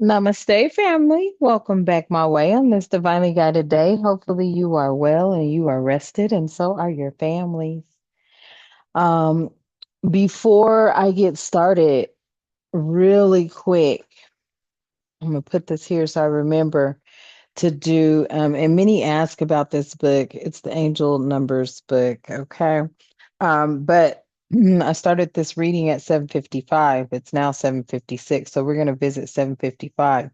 Namaste, family. Welcome back my way on this divinely guided day. Hopefully, you are well and you are rested, and so are your families. Um, Before I get started, really quick, I'm gonna put this here so I remember to do. And many ask about this book. It's the Angel Numbers book, okay? But I started this reading at 7:55. It's now 7:56, so we're gonna visit 7:55.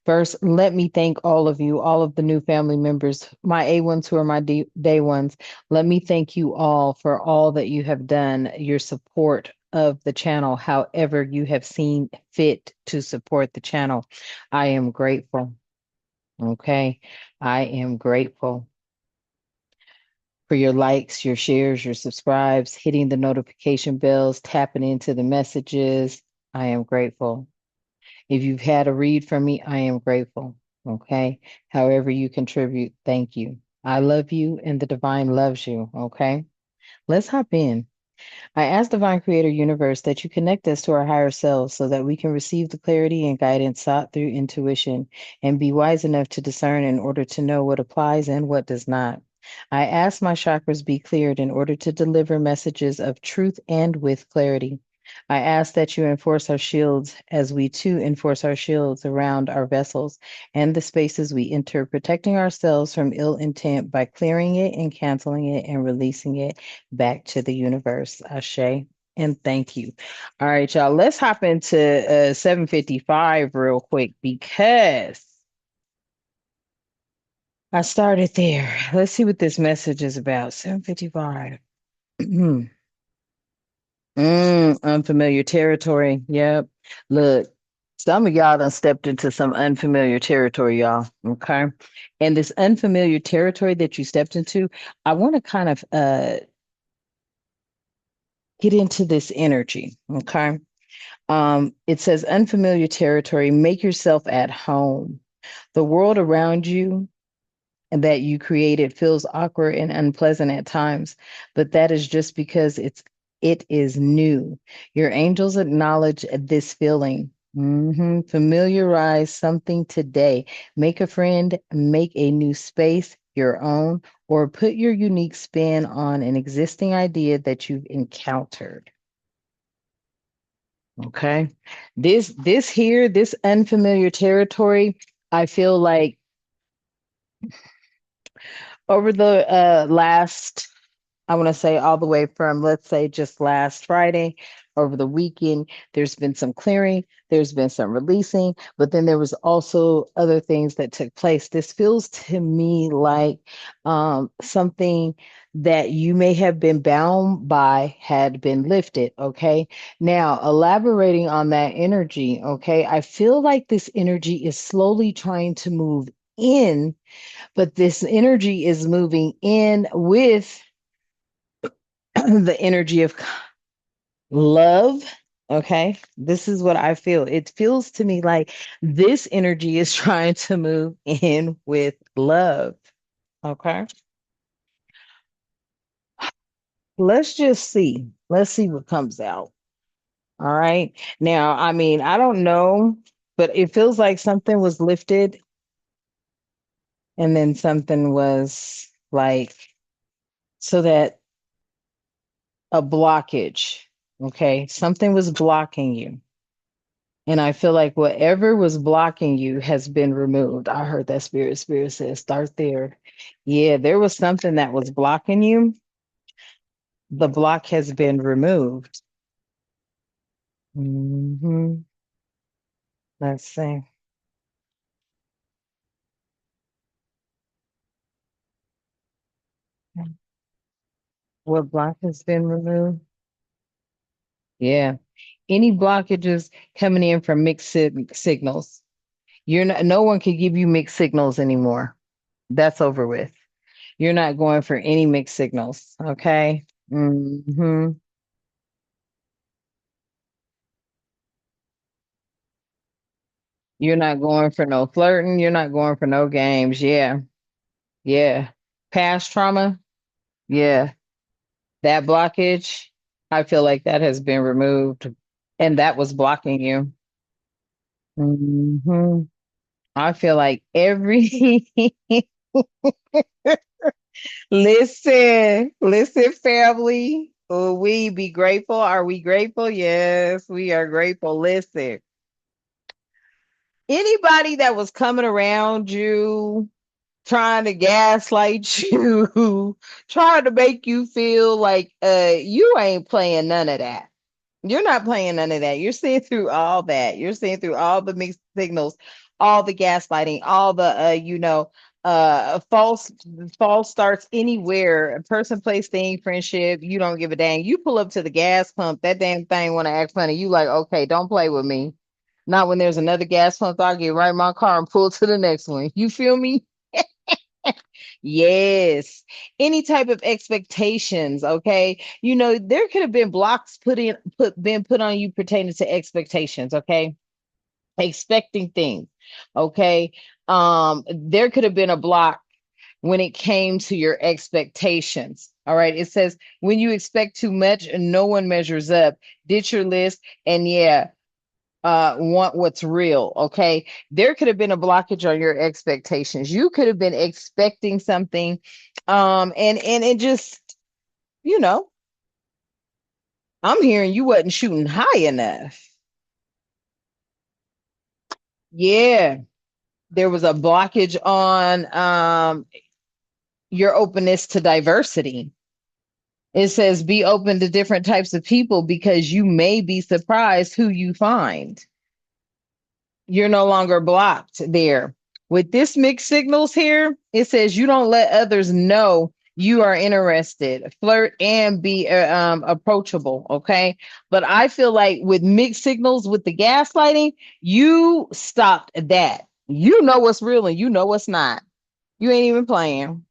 First, let me thank all of you, all of the new family members, my A1s who are my day ones. Let me thank you all for all that you have done, your support of the channel, however you have seen fit to support the channel. I am grateful. Okay. I am grateful for your likes, your shares, your subscribes, hitting the notification bells, tapping into the messages. I am grateful. If you've had a read from me, I am grateful. Okay. However you contribute, thank you. I love you and the divine loves you. Okay. Let's hop in. I ask Divine Creator Universe that you connect us to our higher selves so that we can receive the clarity and guidance sought through intuition and be wise enough to discern in order to know what applies and what does not. I ask my chakras be cleared in order to deliver messages of truth and with clarity. I ask that you enforce our shields as we too enforce our shields around our vessels and the spaces we enter, protecting ourselves from ill intent by clearing it and canceling it and releasing it back to the universe. Ashe. And thank you. All right, y'all. Let's hop into 7:55 real quick because I started there. Let's see what this message is about. 7:55. Unfamiliar territory. Yep. Look, some of y'all done stepped into some unfamiliar territory, y'all. Okay. And this unfamiliar territory that you stepped into, I want to kind of get into this energy. Okay. It says unfamiliar territory, make yourself at home. The world around you that you created feels awkward and unpleasant at times, but that is just because it is new. Your angels acknowledge this feeling. Familiarize something today. Make a friend, make a new space your own, or put your unique spin on an existing idea that you've encountered. Okay. This unfamiliar territory, I feel like over the last, I want to say all the way from, let's say, just last Friday, over the weekend, there's been some clearing, there's been some releasing, but then there was also other things that took place. This feels to me like something that you may have been bound by had been lifted. Okay. Now, elaborating on that energy, okay, I feel like this energy is slowly trying to move in, but this energy is moving in with the energy of love. Okay. This is what I feel. It feels to me like this energy is trying to move in with love. Okay. Let's just see. Let's see what comes out. All right. Now, I mean, I don't know, but it feels like something was lifted and then something was like, so that a blockage. Okay. Something was blocking you. And I feel like whatever was blocking you has been removed. I heard that spirit. Spirit says, start there. Yeah, there was something that was blocking you. The block has been removed. hmm Let's see. What block has been removed? Yeah. Any blockages coming in from mixed signals. You're not, no one can give you mixed signals anymore. That's over with. You're not going for any mixed signals. Okay. You're not going for no flirting. You're not going for no games. Yeah. Yeah. Past trauma. Yeah. That blockage, I feel like that has been removed and that was blocking you. Hmm. I feel like every listen, family. Will we be grateful? Are we grateful? Yes, we are grateful. Listen, anybody that was coming around you, trying to gaslight you, trying to make you feel like you ain't playing none of that. You're not playing none of that. You're seeing through all that. You're seeing through all the mixed signals, all the gaslighting, all the false starts anywhere. A person, place, thing, friendship, you don't give a dang. You pull up to the gas pump, that damn thing want to act funny. You like, okay, don't play with me. Not when there's another gas pump, I'll get right in my car and pull to the next one. You feel me? Yes. Any type of expectations, okay? There could have been blocks been put on you pertaining to expectations, okay? Expecting things, okay? There could have been a block when it came to your expectations. All right. It says when you expect too much and no one measures up, ditch your list and yeah, want what's real. Okay. There could have been a blockage on your expectations. You could have been expecting something. And it just, you know, I'm hearing you wasn't shooting high enough. Yeah. There was a blockage on your openness to diversity. It says be open to different types of people because you may be surprised who you find. You're no longer blocked there. With this mixed signals here, it says you don't let others know you are interested, flirt, and be approachable. Okay. But I feel like with mixed signals, with the gaslighting, you stopped that. You know what's real and you know what's not. You ain't even playing.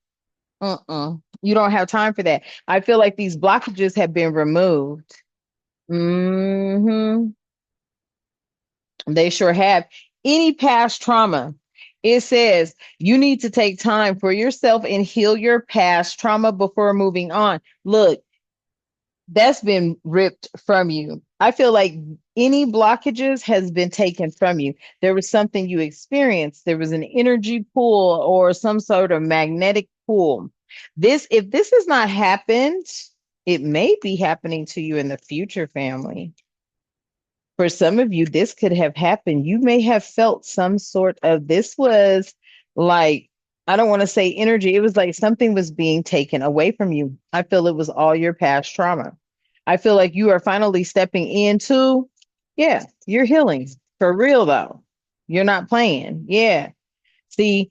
You don't have time for that. I feel like these blockages have been removed. Hmm. They sure have. Any past trauma, it says you need to take time for yourself and heal your past trauma before moving on. Look, that's been ripped from you. I feel like any blockages has been taken from you. There was something you experienced. There was an energy pull or some sort of magnetic pull. If this has not happened, it may be happening to you in the future, family. For some of you, this could have happened. You may have felt some sort of this was like, I don't want to say energy. It was like something was being taken away from you. I feel it was all your past trauma. I feel like you are finally stepping into, yeah, you're healing for real though. You're not playing. Yeah. See,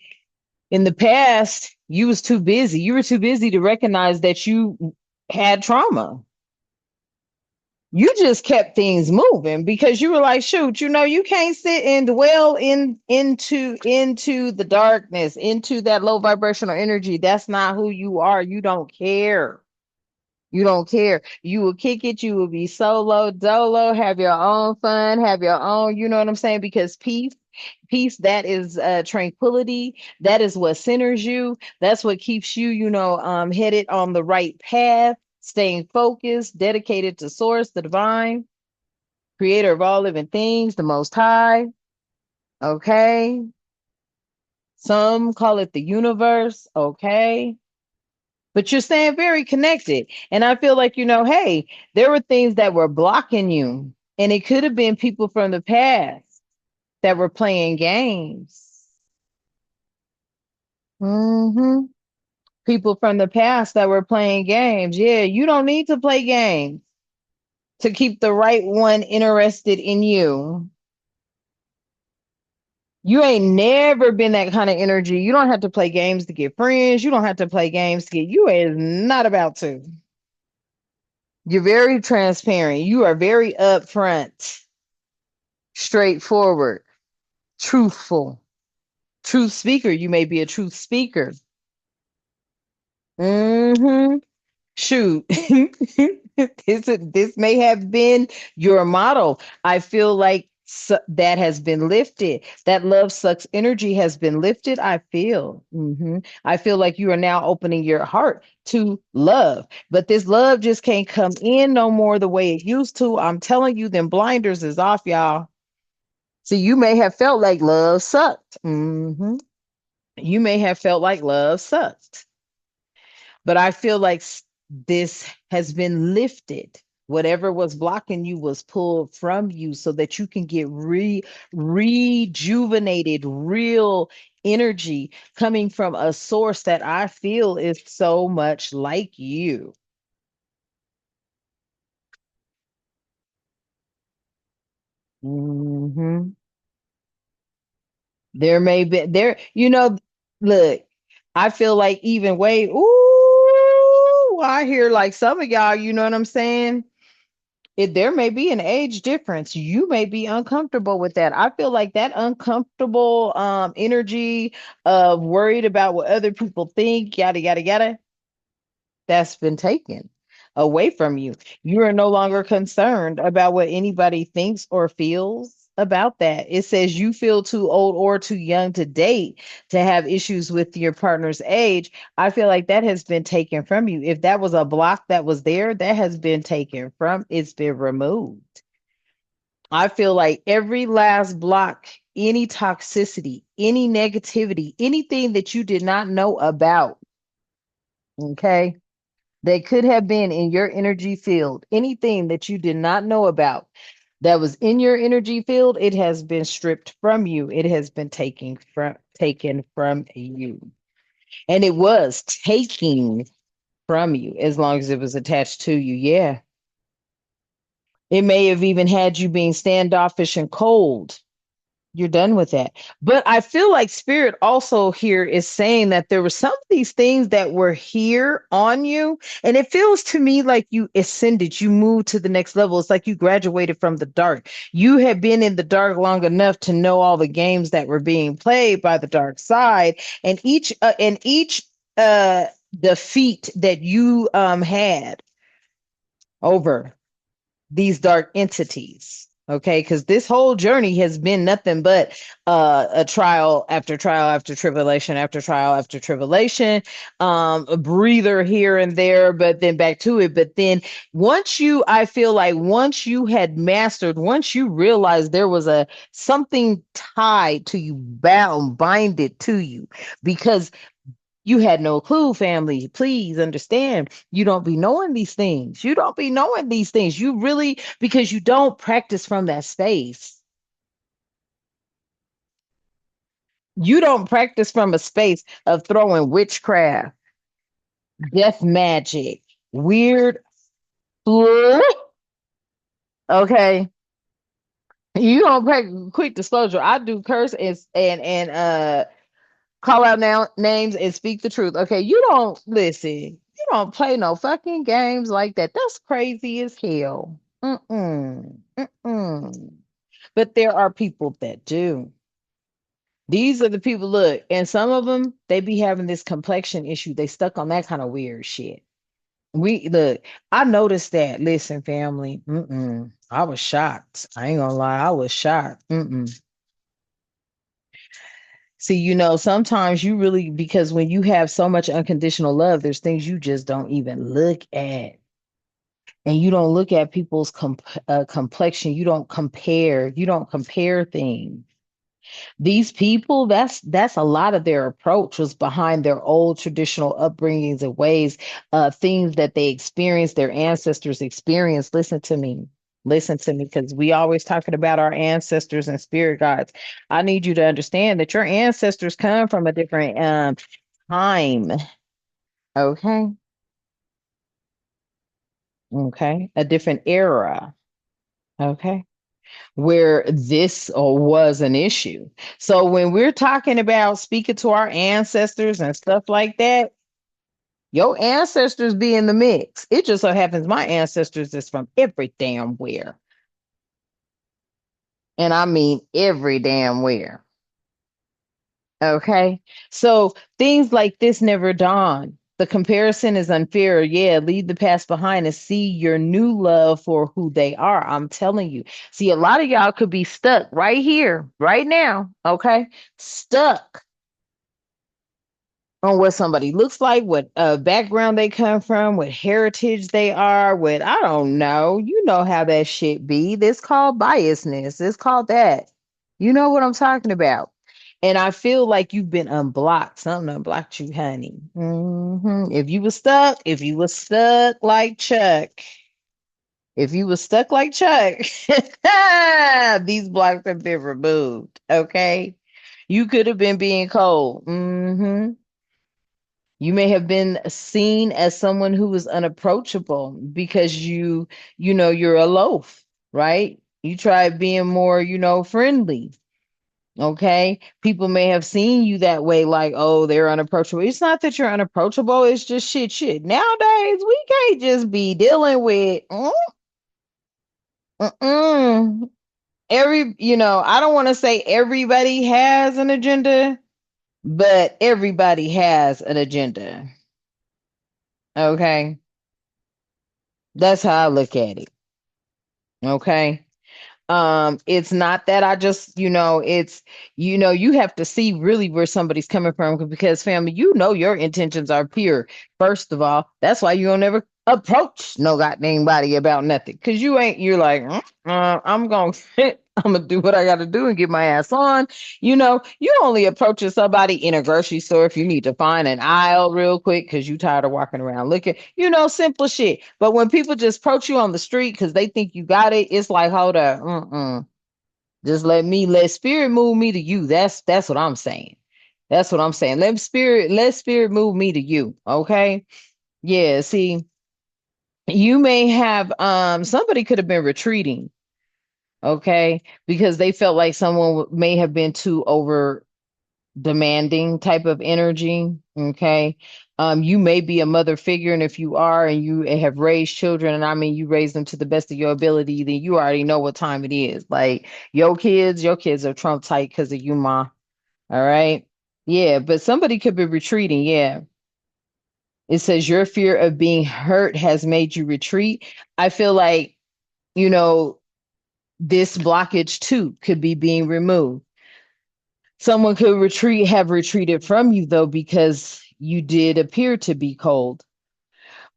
in the past, you was too busy. You were too busy to recognize that you had trauma. You just kept things moving because you were like, shoot, you can't sit and dwell into the darkness, into that low vibrational energy. That's not who you are. You don't care. You don't care. You will kick it. You will be solo, dolo, have your own fun, have your own, you know what I'm saying? Because peace, that is tranquility. That is what centers you. That's what keeps you, headed on the right path, staying focused, dedicated to source, the divine, creator of all living things, the most high. Okay. Some call it the universe. Okay. But you're staying very connected. And I feel like, hey, there were things that were blocking you. And it could have been people from the past that were playing games. Hmm. People from the past that were playing games. Yeah, you don't need to play games to keep the right one interested in you. You ain't never been that kind of energy. You don't have to play games to get friends. You don't have to play games to get, you is not about to. You're very transparent. You are very upfront, straightforward, truthful. Truth speaker. You may be a truth speaker. Hmm. Shoot. This may have been your model. I feel like that has been lifted. That love sucks energy has been lifted. I feel like you are now opening your heart to love, but this love just can't come in no more the way it used to. I'm telling you, them blinders is off, y'all. See, you may have felt like love sucked. You may have felt like love sucked. But I feel like this has been lifted. Whatever was blocking you was pulled from you so that you can get rejuvenated, real energy coming from a source that I feel is so much like you. hmm There may be there, look, I feel like even way, ooh, I hear like some of y'all, you know what I'm saying? There may be an age difference. You may be uncomfortable with that. I feel like that uncomfortable energy of worried about what other people think, yada yada yada, that's been taken away from you. You are no longer concerned about what anybody thinks or feels about that. It says you feel too old or too young to date to have issues with your partner's age. I feel like that has been taken from you. If that was a block that was there, that has been taken from, it's been removed. I feel like every last block, any toxicity, any negativity, anything that you did not know about, okay? They could have been in your energy field. Anything that you did not know about that was in your energy field, it has been stripped from you. It has been taken from you. And it was taking from you as long as it was attached to you. Yeah. It may have even had you being standoffish and cold. You're done with that. But I feel like spirit also here is saying that there were some of these things that were here on you. And it feels to me like you ascended, you moved to the next level. It's like you graduated from the dark. You had been in the dark long enough to know all the games that were being played by the dark side. And each defeat that you had over these dark entities. Okay, because this whole journey has been nothing but a trial after trial after tribulation after trial after tribulation, a breather here and there, but then back to it. But then I feel like once you had mastered, once you realized there was a something tied to you, bound, binded to you, because you had no clue, family. Please understand. You don't be knowing these things. You don't be knowing these things. You really, because you don't practice from that space. You don't practice from a space of throwing witchcraft, death magic, weird, okay. You don't practice quick disclosure. I do curse and call out now names and speak the truth. Okay, you don't listen. You don't play no fucking games like that. That's crazy as hell. Mm-mm. Mm-mm. But there are people that do. These are the people, look, and some of them, they be having this complexion issue. They stuck on that kind of weird shit. We look, I noticed that. Listen, family. I was shocked. I ain't gonna lie, I was shocked. See, sometimes you really, because when you have so much unconditional love, there's things you just don't even look at. And you don't look at people's complexion. You don't compare. You don't compare things. These people, that's a lot of their approach was behind their old traditional upbringings and ways, things that they experienced, their ancestors experienced. Listen to me, because we always talking about our ancestors and spirit guides. I need you to understand that your ancestors come from a different time. Okay, okay, a different era. Okay, where this was an issue. So when we're talking about speaking to our ancestors and stuff like that, your ancestors be in the mix. It just so happens my ancestors is from every damn where. And I mean every damn where. Okay. So things like this never dawn. The comparison is unfair. Yeah, leave the past behind and see your new love for who they are. I'm telling you. See, a lot of y'all could be stuck right here, right now. Okay. Stuck on what somebody looks like, what background they come from, what heritage they are, what I don't know. You know how that shit be. This called biasness. It's called that. You know what I'm talking about. And I feel like you've been unblocked. Something unblocked you, honey. If you were stuck like Chuck, if you were stuck like Chuck, these blocks have been removed. Okay. You could have been being cold. You may have been seen as someone who was unapproachable because you're a loaf, right? You tried being more, friendly. Okay. People may have seen you that way, like, oh, they're unapproachable. It's not that you're unapproachable, it's just shit. Nowadays, we can't just be dealing with I don't want to say everybody has an agenda, but everybody has an agenda. Okay. That's how I look at it. Okay. It's not that I just, it's, you have to see really where somebody's coming from because family, your intentions are pure. First of all, that's why you don't ever approach no goddamn body about nothing. Cause you're like, I'm going to I'm gonna do what I gotta do and get my ass on. You only approaching somebody in a grocery store if you need to find an aisle real quick because you tired of walking around looking, simple shit. But when people just approach you on the street because they think you got it, it's like, hold up, just let spirit move me to you. That's what I'm saying. That's what I'm saying. Let spirit move me to you. Okay. Yeah. See, you may have somebody could have been retreating, okay, because they felt like someone may have been too over demanding type of energy, okay. You may be a mother figure, and if you are and you have raised children, and I mean you raise them to the best of your ability, then you already know what time it is. Like your kids are trump tight because of you, ma. All right. Yeah, but somebody could be retreating. Yeah. It says your fear of being hurt has made you retreat. I feel like, you know, this blockage too could be being removed. Someone could have retreated from you though, because you did appear to be cold.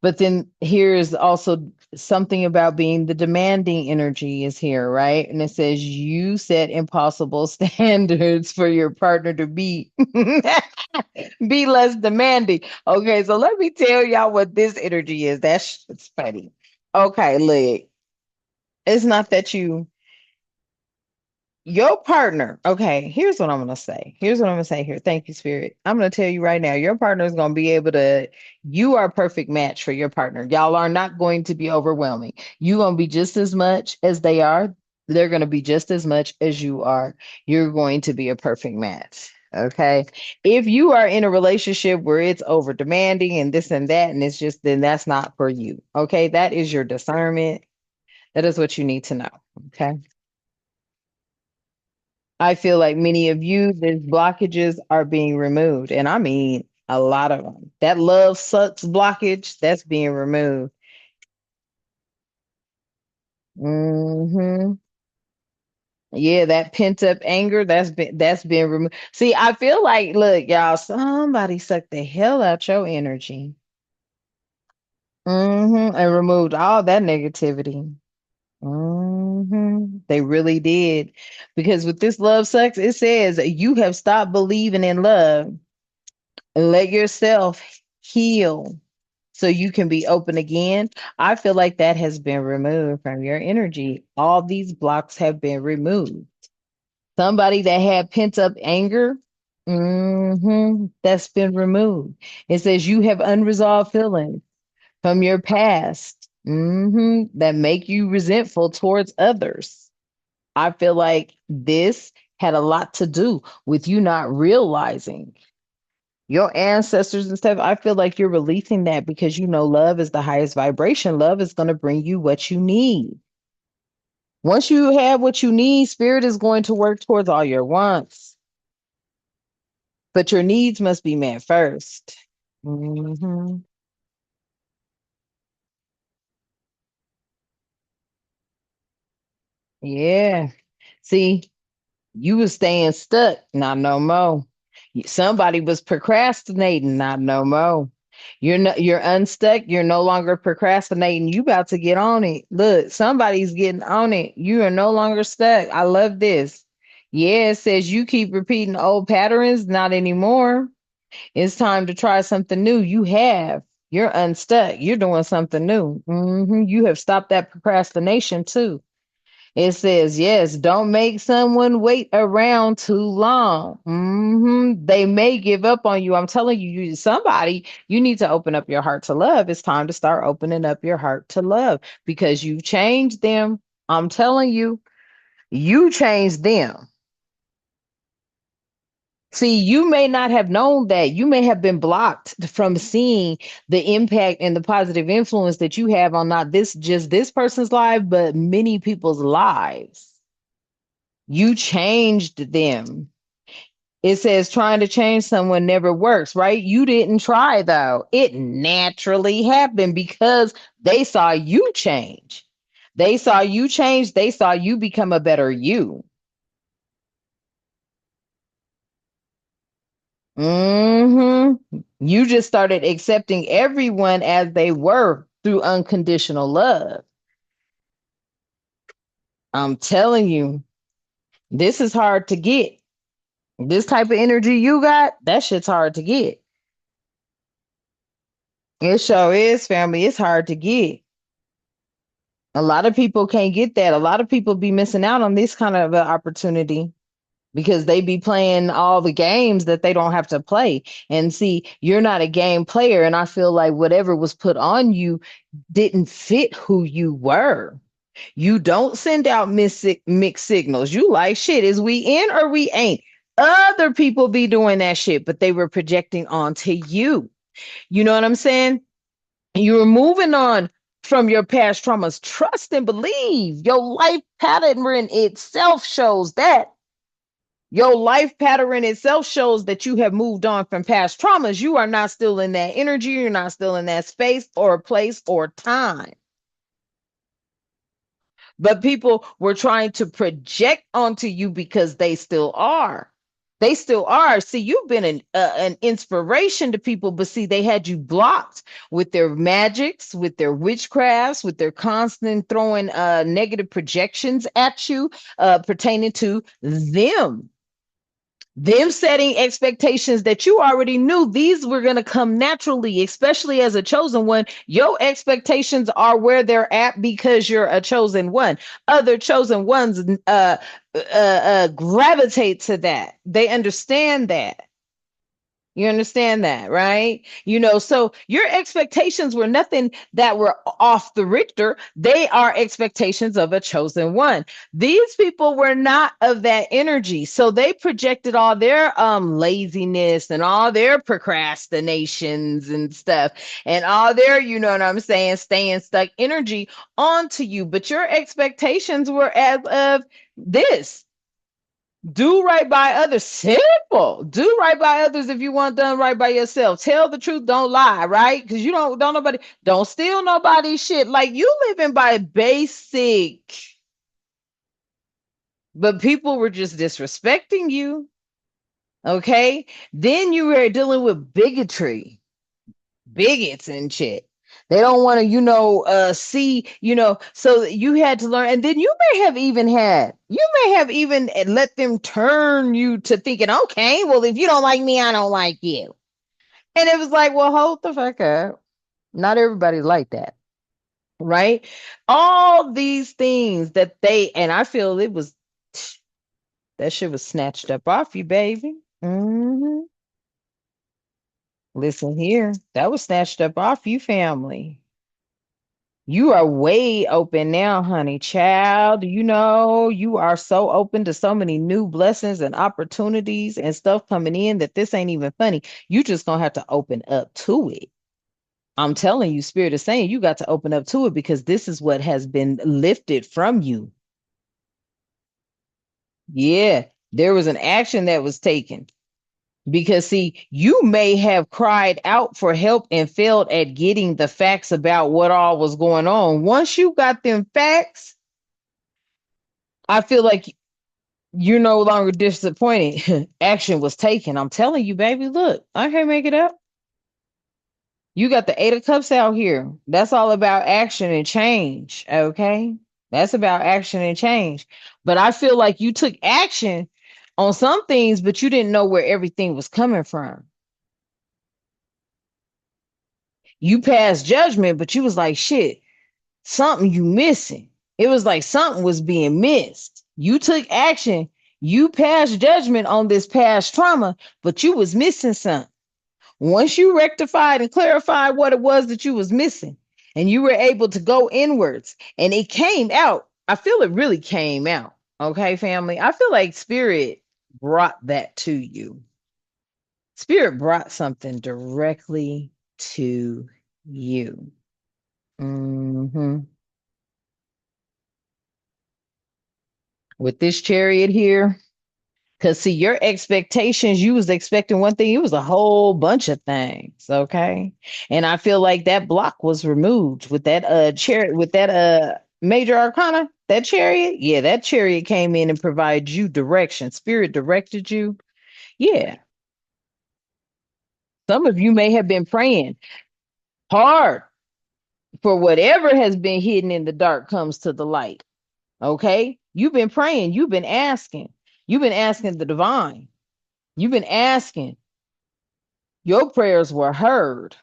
But then here's also something about being the demanding energy is here, right? And it says you set impossible standards for your partner to be be less demanding. Okay, so let me tell y'all what this energy is. It's funny. Okay, look, it's not that your partner, okay, here's what I'm going to say. Here's what I'm going to say here. Thank you, Spirit. I'm going to tell you right now, your partner is going to be able to, you are a perfect match for your partner. Y'all are not going to be overwhelming. You're going to be just as much as they are. They're going to be just as much as you are. You're going to be a perfect match. Okay. If you are in a relationship where it's over demanding and this and that, and it's just, then that's not for you. Okay. That is your discernment. That is what you need to know. Okay. I feel like many of you, these blockages are being removed. And I mean, a lot of them. That love sucks blockage, that's being removed. hmm Yeah, that pent up anger, that's been removed. See, I feel like, look, y'all, somebody sucked the hell out your energy. And removed all that negativity. They really did. Because with this love sucks, it says you have stopped believing in love. Let yourself heal so you can be open again. I feel like that has been removed from your energy. All these blocks have been removed. Somebody that had pent up anger, that's been removed. It says you have unresolved feelings from your past, that make you resentful towards others. I feel like this had a lot to do with you not realizing your ancestors and stuff. I feel like you're releasing that because love is the highest vibration. Love is going to bring you what you need. Once you have what you need, spirit is going to work towards all your wants, but your needs must be met first. hmm Yeah. See, you was staying stuck, not no more. Somebody was procrastinating, not no more. You're unstuck. You're no longer procrastinating. You about to get on it. Look, somebody's getting on it. You are no longer stuck. I love this. Yeah, it says you keep repeating old patterns, not anymore. It's time to try something new. You have. You're unstuck. You're doing something new. You have stopped that procrastination too. It says, yes, don't make someone wait around too long. They may give up on you. I'm telling you, somebody, you need to open up your heart to love. It's time to start opening up your heart to love because you've changed them. I'm telling you, you changed them. See, you may not have known that. You may have been blocked from seeing the impact and the positive influence that you have on not just this person's life, but many people's lives. You changed them. It says trying to change someone never works, right? You didn't try though. It naturally happened because they saw you change. They saw you change. They saw you become a better you. hmm You just started accepting everyone as they were through unconditional love. I'm telling you, this is hard to get. This type of energy you got, that shit's hard to get. It sure is, family. It's hard to get. A lot of people can't get that. A lot of people be missing out on this kind of opportunity because they be playing all the games that they don't have to play. And see, you're not a game player. And I feel like whatever was put on you didn't fit who you were. You don't send out mixed signals. You like shit. Is we in or we ain't? Other people be doing that shit, but they were projecting onto you. You know what I'm saying? You're moving on from your past traumas. Trust and believe. Your life pattern itself shows that. Your life pattern itself shows that you have moved on from past traumas. You are not still in that energy. You're not still in that space or place or time. But people were trying to project onto you because they still are. They still are. See, you've been an inspiration to people, but see, they had you blocked with their magics, with their witchcrafts, with their constant throwing negative projections at you pertaining to them setting expectations that you already knew these were going to come naturally, especially as a chosen one. Your expectations are where they're at because you're a chosen one. Other chosen ones gravitate to that. They understand that. You understand that, right? So your expectations were nothing that were off the Richter. They are expectations of a chosen one. These people were not of that energy. So they projected all their laziness and all their procrastinations and stuff and all their, you know what I'm saying, staying stuck energy onto you. But your expectations were as of this. Do right by others. Simple. Do right by others if you want done right by yourself. Tell the truth, don't lie, right? Because you don't nobody don't steal nobody's shit. Like you living by basic, but people were just disrespecting you. Okay. Then you were dealing with bigotry, bigots and shit. They don't want to, see, so you had to learn. And then you may have even let them turn you to thinking, okay, well, if you don't like me, I don't like you. And it was like, well, hold the fuck up. Not everybody like that. Right. All these things and I feel that shit was snatched up off you, baby. Listen here, that was snatched up off you, family. You are way open now, honey child. You are so open to so many new blessings and opportunities and stuff coming in that this ain't even funny. You just gonna have to open up to it. I'm telling you, Spirit is saying you got to open up to it because this is what has been lifted from you. Yeah, there was an action that was taken. Because, see, you may have cried out for help and failed at getting the facts about what all was going on. Once you got them facts, I feel like you're no longer disappointed. Action was taken. I'm telling you, baby, look, I can't make it up. You got the Eight of Cups out here. That's all about action and change. Okay. That's about action and change. But I feel like you took action on some things, but you didn't know where everything was coming from. You passed judgment, but you was like, shit, something you missing. It was like something was being missed. You took action. You passed judgment on this past trauma, but you was missing something. Once you rectified and clarified what it was that you was missing, and you were able to go inwards, and it came out. I feel it really came out. Okay, family. I feel like spirit brought that to you. Spirit brought something directly to you. Hmm. With this chariot here, because see, your expectations, you was expecting one thing, it was a whole bunch of things. Okay. And I feel like that block was removed with that chariot, with that major arcana, that chariot. Yeah, that chariot came in and provided you direction. Spirit directed you. Yeah. Some of you may have been praying hard for whatever has been hidden in the dark comes to the light. Okay. You've been praying, you've been asking the divine, you've been asking. Your prayers were heard.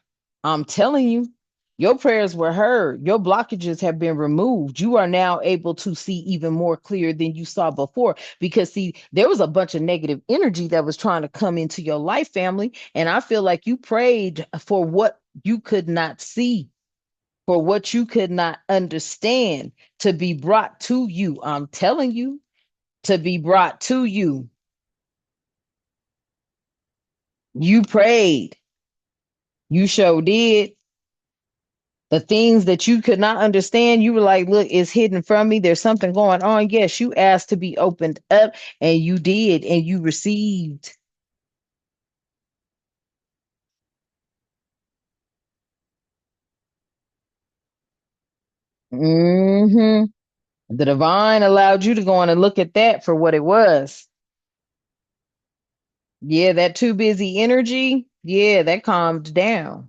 I'm telling you, your prayers were heard. Your blockages have been removed. You are now able to see even more clear than you saw before. Because, see, there was a bunch of negative energy that was trying to come into your life, family. And I feel like you prayed for what you could not see, for what you could not understand to be brought to you. I'm telling you, to be brought to you. You prayed. You sure did. The things that you could not understand, you were like, look, it's hidden from me. There's something going on. Yes, you asked to be opened up, and you did, and you received. Hmm. The divine allowed you to go on and look at that for what it was. Yeah, that too busy energy. Yeah, that calmed down.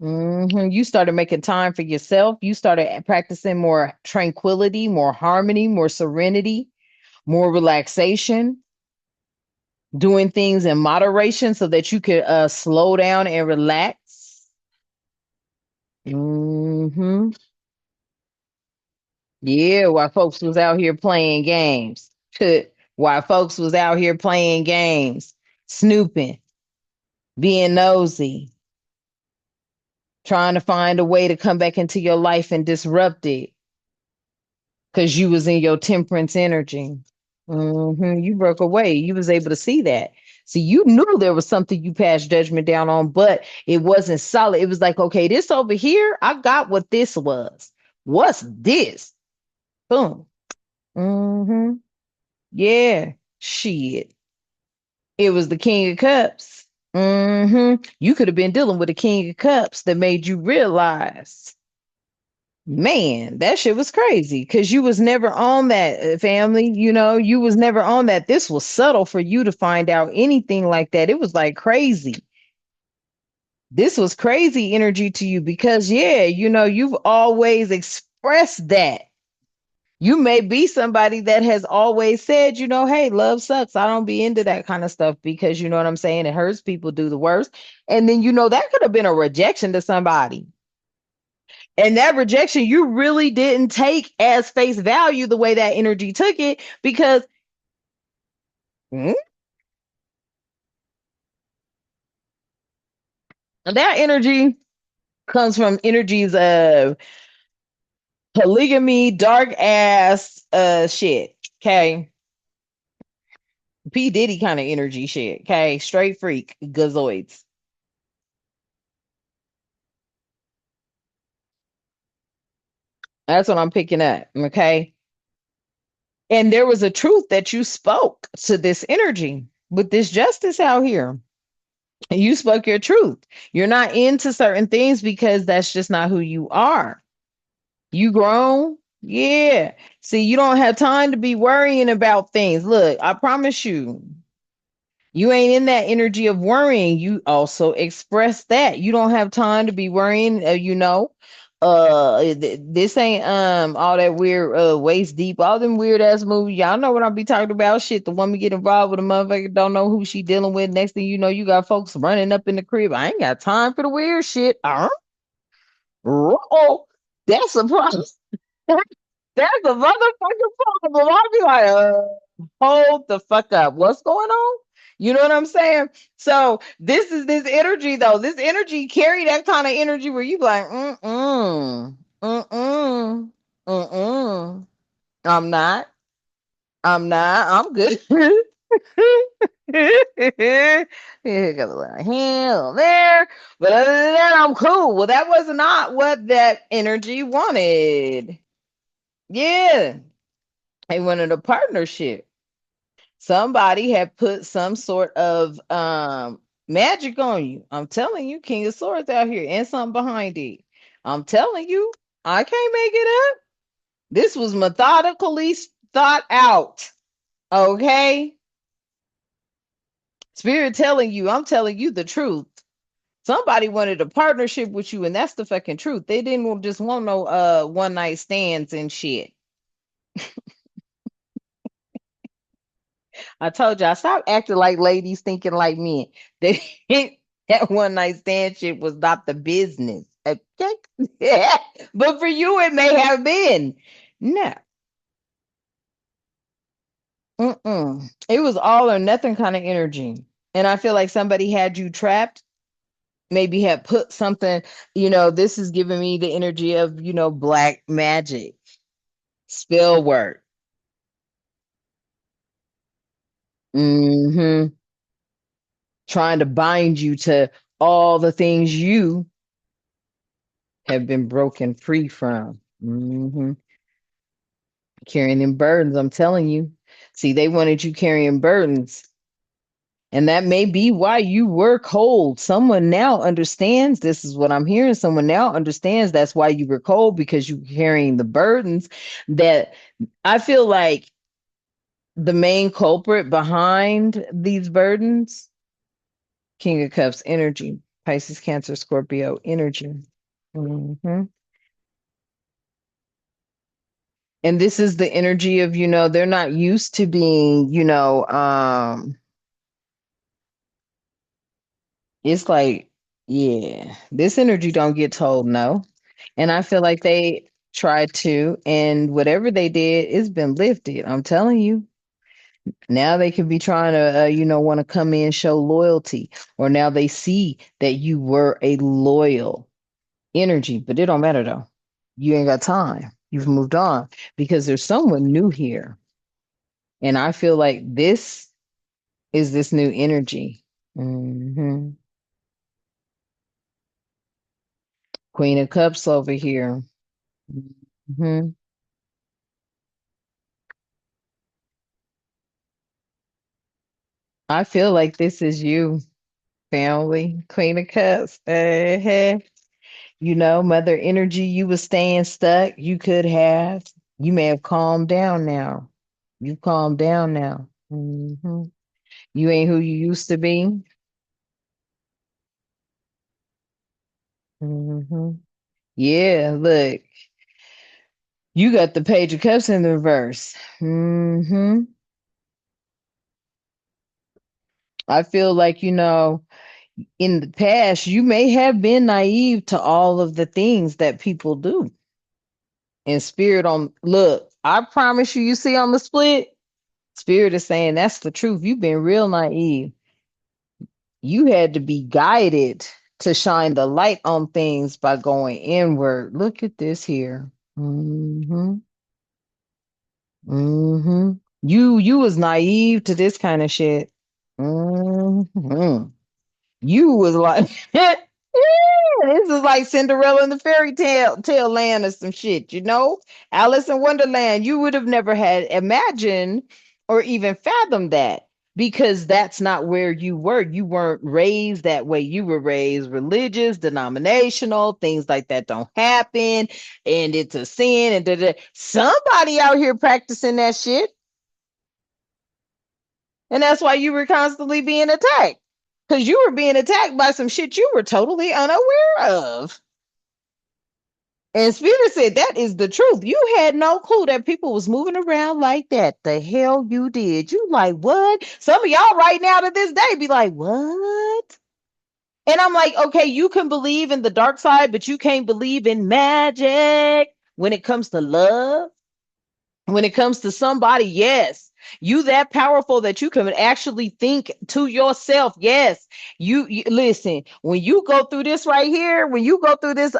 You started making time for yourself. You started practicing more tranquility, more harmony, more serenity, more relaxation, doing things in moderation so that you could slow down and relax. Hmm. Yeah, while folks was out here playing games. While folks was out here playing games, snooping, being nosy, trying to find a way to come back into your life and disrupt it because you was in your temperance energy. You broke away. You was able to see that. See, you knew there was something you passed judgment down on, but it wasn't solid. It was like, okay, this over here, I got what this was. What's this? Boom. Hmm. Yeah. Shit. It was the King of Cups. You could have been dealing with the King of Cups that made you realize, man, that shit was crazy because you was never on that family. You was never on that. This was subtle for you to find out anything like that. It was like crazy. This was crazy energy to you because, yeah, you've always expressed that. You may be somebody that has always said, hey, love sucks. I don't be into that kind of stuff because you know what I'm saying? It hurts people do the worst. And then, that could have been a rejection to somebody. And that rejection, you really didn't take as face value the way that energy took it because mm, that energy comes from energies of polygamy, dark ass shit. Okay. P. Diddy kind of energy shit. Okay. Straight freak, gazoids. That's what I'm picking up. Okay. And there was a truth that you spoke to this energy with this justice out here. And you spoke your truth. You're not into certain things because that's just not who you are. You grown? Yeah. See, you don't have time to be worrying about things. Look, I promise you, you ain't in that energy of worrying. You also express that. You don't have time to be worrying, This ain't all that weird waist deep, all them weird ass movies. Y'all know what I'll be talking about. Shit, the woman get involved with a motherfucker, don't know who she dealing with. Next thing you know, you got folks running up in the crib. I ain't got time for the weird shit. Oh, that's a problem. That's a motherfucking problem. I'll be like, hold the fuck up. What's going on? You know what I'm saying? So this is this energy though. This energy carry that kind of energy where you be like, mm-mm, mm-mm. I'm not. I'm not. I'm good. Yeah, got a little here, there. But other than that, I'm cool. Well, that was not what that energy wanted. Yeah. They wanted a partnership. Somebody had put some sort of magic on you. I'm telling you, King of Swords out here and something behind it. I'm telling you, I can't make it up. This was methodically thought out. Okay. Spirit telling you, I'm telling you the truth. Somebody wanted a partnership with you, and that's the fucking truth. They didn't just want no one night stands and shit. I told y'all, stop acting like ladies thinking like men. They, that one night stand shit was not the business. Okay. Yeah. But for you, it may have been. No. Mm-mm. It was all or nothing kind of energy. And I feel like somebody had you trapped, maybe had put something, this is giving me the energy of, black magic, spell work. Hmm. Trying to bind you to all the things you have been broken free from. Carrying them burdens, I'm telling you. See, they wanted you carrying burdens. And that may be why you were cold. Someone now understands. This is what I'm hearing. Someone now understands that's why you were cold, because you're carrying the burdens that I feel like the main culprit behind these burdens, King of Cups energy, Pisces, Cancer, Scorpio energy. Hmm. And this is the energy of, they're not used to being, it's like, yeah, this energy don't get told no. And I feel like they tried to, and whatever they did, it's been lifted. I'm telling you. Now they could be trying to, want to come in, show loyalty, or now they see that you were a loyal energy, but it don't matter though. You ain't got time. You've moved on because there's someone new here. And I feel like this is this new energy. Hmm. Queen of Cups over here. Hmm. I feel like this is you, family. Queen of Cups. Mother energy, you was staying stuck. You could have. You may have calmed down now. You calmed down now. You ain't who you used to be. Hmm. Yeah, look, you got the Page of Cups in the reverse. I feel like, in the past, you may have been naive to all of the things that people do. And spirit look, I promise you, you see on the split, spirit is saying that's the truth. You've been real naive. You had to be guided to shine the light on things by going inward. Look at this here. Hmm. Hmm. You was naive to this kind of shit. Hmm. You was like, yeah, this is like Cinderella in the fairy tale land or some shit, Alice in Wonderland. You would have never had imagined or even fathomed that, because that's not where you were. You weren't raised that way. You were raised religious, denominational, things like that don't happen, and it's a sin. And somebody out here practicing that shit. And that's why you were constantly being attacked. Because you were being attacked by some shit you were totally unaware of. And Spirit said that is the truth. You had no clue that people was moving around like that. The hell you did. You like what? Some of y'all right now to this day be like, what? And I'm like, okay, you can believe in the dark side, but you can't believe in magic when it comes to love. When it comes to somebody, yes, you that powerful that you can actually think to yourself. Yes, you listen. When you go through this right here, when you go through this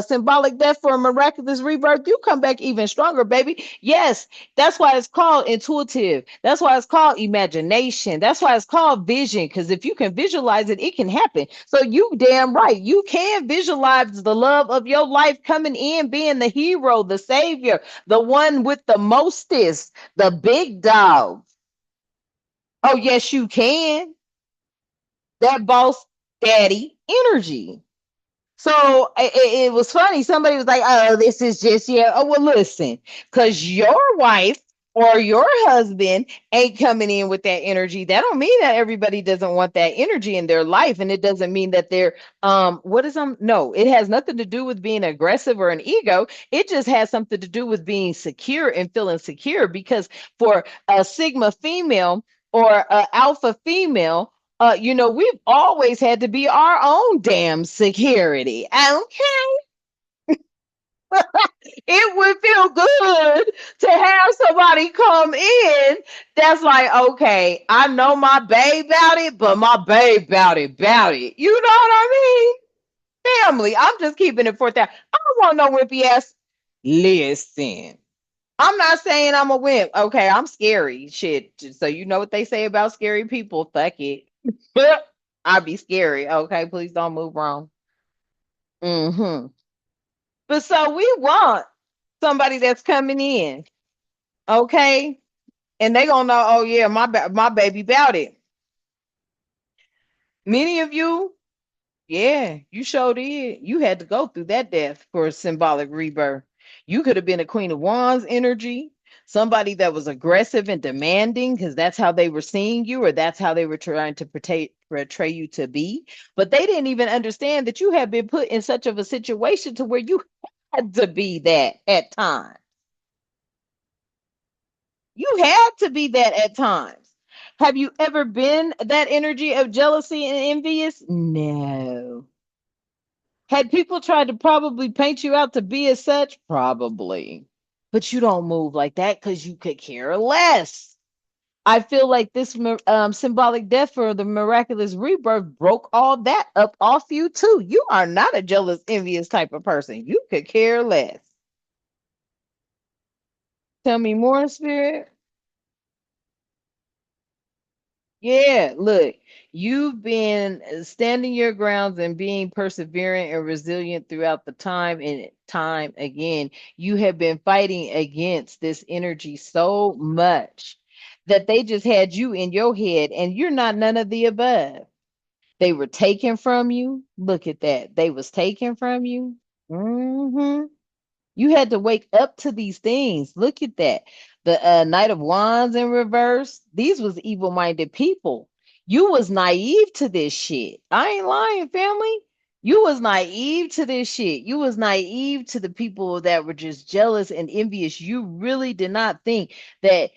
symbolic death for a miraculous rebirth, you come back even stronger, baby. Yes, that's why it's called intuitive. That's why it's called imagination. That's why it's called vision. Because if you can visualize it, it can happen. So you damn right, you can visualize the love of your life coming in, being the hero, the savior, the one with the mostest, the big dog. Oh, yes, you can. That boss daddy energy. So it was funny. Somebody was like, "Oh, this is just yeah." Oh, well, listen, because your wife or your husband ain't coming in with that energy. That don't mean that everybody doesn't want that energy in their life, and it doesn't mean that they're what is no. It has nothing to do with being aggressive or an ego. It just has something to do with being secure and feeling secure. Because for a sigma female or a alpha female, we've always had to be our own damn security. Okay. It would feel good to have somebody come in that's like, okay, I know my babe about it, but my babe about it. You know what I mean? Family. I'm just keeping it for that. I don't want no wimpy ass. Listen. I'm not saying I'm a wimp. Okay, I'm scary. Shit. So you know what they say about scary people. Fuck it. I'll be scary. Okay, please don't move wrong. Hmm. But so we want somebody that's coming in, okay, and they gonna know. Oh yeah, my baby about it. Many of you, yeah, you sure did. You had to go through that death for a symbolic rebirth. You could have been a Queen of Wands energy, somebody that was aggressive and demanding because that's how they were seeing you, or that's how they were trying to portray you to be. But they didn't even understand that you had been put in such of a situation to where you had to be that at times. You had to be that at times. Have you ever been that energy of jealousy and envious? No. Had people tried to probably paint you out to be as such? Probably. But you don't move like that because you could care less. I feel like this symbolic death for the miraculous rebirth broke all that up off you too. You are not a jealous, envious type of person. You could care less. Tell me more, Spirit. Yeah, look, you've been standing your grounds and being perseverant and resilient throughout the time and time again. You have been fighting against this energy so much that they just had you in your head and you're not none of the above. They were taken from you. Look at that. They was taken from you. Hmm. You had to wake up to these things. Look at that. The Knight of Wands in reverse. These was evil-minded people. You was naive to this shit. I ain't lying, family. You was naive to this shit. You was naive to the people that were just jealous and envious. You really did not think that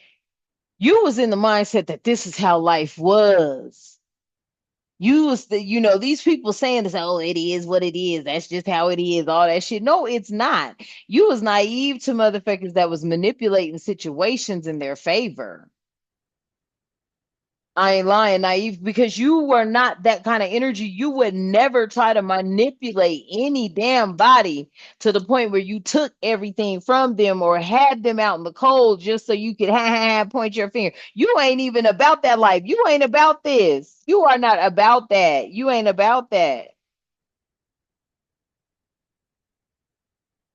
you was in the mindset that this is how life was. You was these people saying this, oh, it is what it is. That's just how it is, all that shit. No, it's not. You was naive to motherfuckers that was manipulating situations in their favor. I ain't lying, naive, because you were not that kind of energy. You would never try to manipulate any damn body to the point where you took everything from them or had them out in the cold just so you could point your finger. You ain't even about that life. You ain't about this. You are not about that. You ain't about that.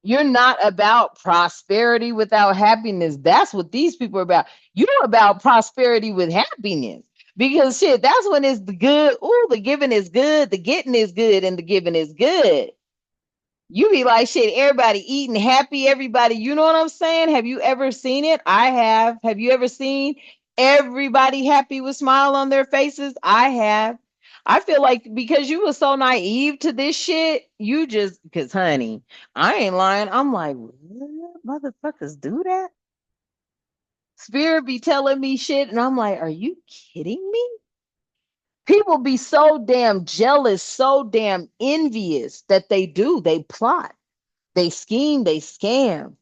You're not about prosperity without happiness. That's what these people are about. You're about prosperity with happiness. Because shit, that's when it's the good. Ooh, the giving is good, the getting is good, and the giving is good. You be like, shit, everybody eating happy, everybody. You know what I'm saying? Have you ever seen it? I have. Have you ever seen everybody happy with smile on their faces? I have. I feel like because you were so naive to this shit, you just because honey, I ain't lying. I'm like, what? Motherfuckers do that? Spirit be telling me shit, and I'm like, are you kidding me? People be so damn jealous, so damn envious that they do. They plot, they scheme, they scam,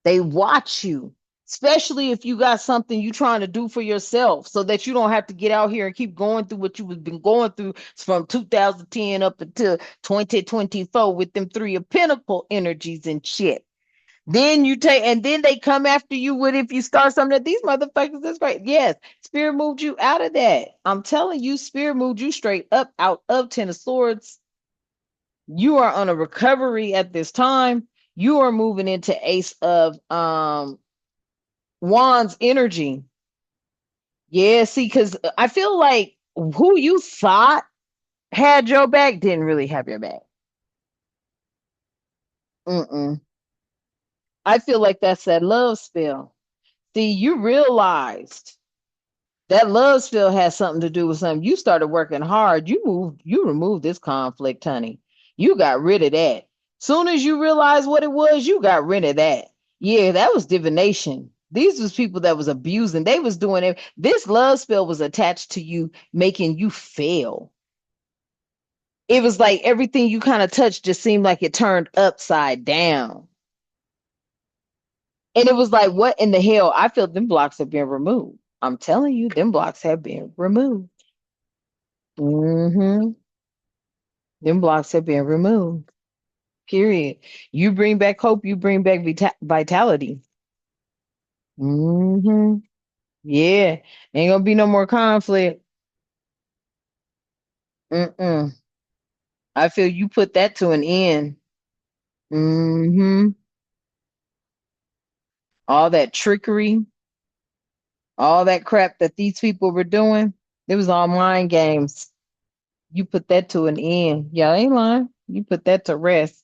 they watch you. Especially if you got something you trying to do for yourself, so that you don't have to get out here and keep going through what you've been going through from 2010 up until 2024 with them three of pentacle energies and shit. Then you take, and then they come after you with if you start something that these motherfuckers, that's great. Yes, spirit moved you out of that. I'm telling you, spirit moved you straight up out of Ten of Swords. You are on a recovery at this time. You are moving into Ace of Wands energy. Yeah, see, because I feel like who you thought had your back didn't really have your back. Mm-mm. I feel like that's that love spell. See, you realized that love spell has something to do with something. You started working hard. You removed this conflict, honey. You got rid of that. Soon as you realized what it was, you got rid of that. Yeah, that was divination. These was people that was abusing. They was doing it. This love spell was attached to you, making you fail. It was like everything you kind of touched just seemed like it turned upside down. And it was like, what in the hell? I feel them blocks have been removed. I'm telling you, them blocks have been removed. Hmm. Them blocks have been removed. Period. You bring back hope, you bring back vitality. Hmm. Yeah. Ain't gonna be no more conflict. Mm-mm. I feel you put that to an end. Hmm. All that trickery, all that crap that these people were doing, it was all mind games. You put that to an end. Y'all ain't lying. You put that to rest.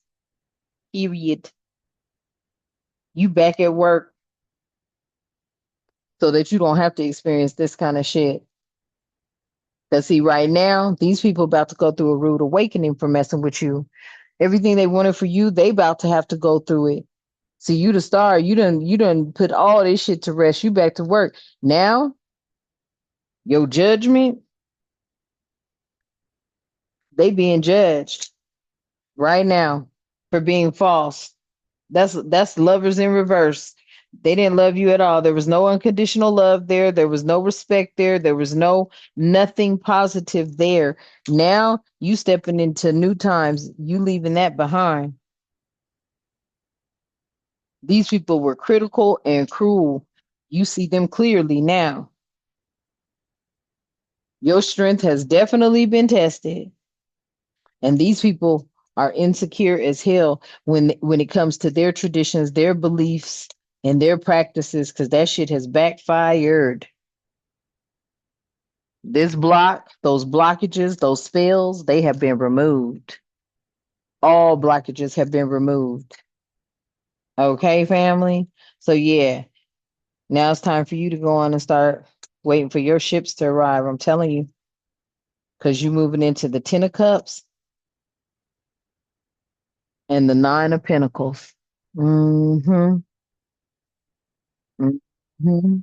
Period. You back at work so that you don't have to experience this kind of shit. Cause see, right now, these people about to go through a rude awakening for messing with you. Everything they wanted for you, they about to have to go through it. See, you the star, you done put all this shit to rest. You back to work. Now, your judgment, they being judged right now for being false. That's lovers in reverse. They didn't love you at all. There was no unconditional love there. There was no respect there. There was no nothing positive there. Now you stepping into new times. You leaving that behind. These people were critical and cruel. You see them clearly now. Your strength has definitely been tested. And these people are insecure as hell when it comes to their traditions, their beliefs, and their practices, because that shit has backfired. This block, those blockages, those spells, they have been removed. All blockages have been removed. Okay, family? So yeah, now it's time for you to go on and start waiting for your ships to arrive. I'm telling you, because you're moving into the Ten of Cups and the Nine of Pentacles. Mm-hmm. Mm-hmm.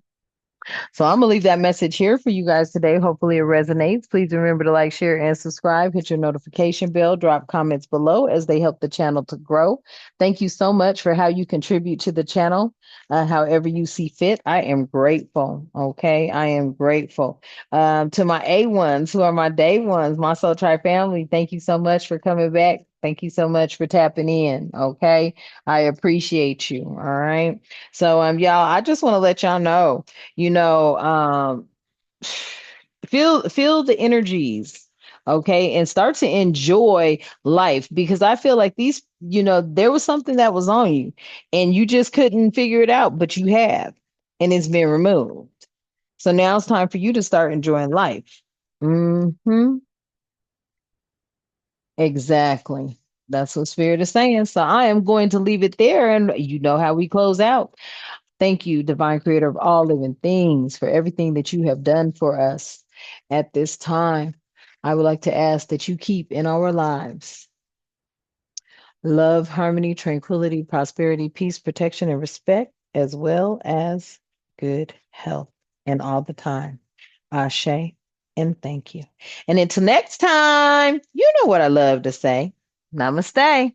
So I'm gonna leave that message here for you guys today. Hopefully it resonates. Please remember to like, share, and subscribe. Hit your notification bell. Drop comments below as they help the channel to grow. Thank you so much for how you contribute to the channel, however you see fit. I am grateful. Okay, I am grateful. To my A ones, who are my day ones, my Soul Tribe family. Thank you so much for coming back. Thank you so much for tapping in. Okay, I appreciate you. All right. So y'all, I just want to let y'all know, you know, feel the energies, okay, and start to enjoy life because I feel like these, there was something that was on you and you just couldn't figure it out, but you have, and it's been removed. So now it's time for you to start enjoying life. Hmm. Exactly. That's what Spirit is saying. So I am going to leave it there, and you know how we close out. Thank you, Divine Creator of all living things, for everything that you have done for us at this time. I would like to ask that you keep in our lives love, harmony, tranquility, prosperity, peace, protection, and respect, as well as good health and all the time. Ashe, and thank you. And until next time, you know what I love to say. Namaste.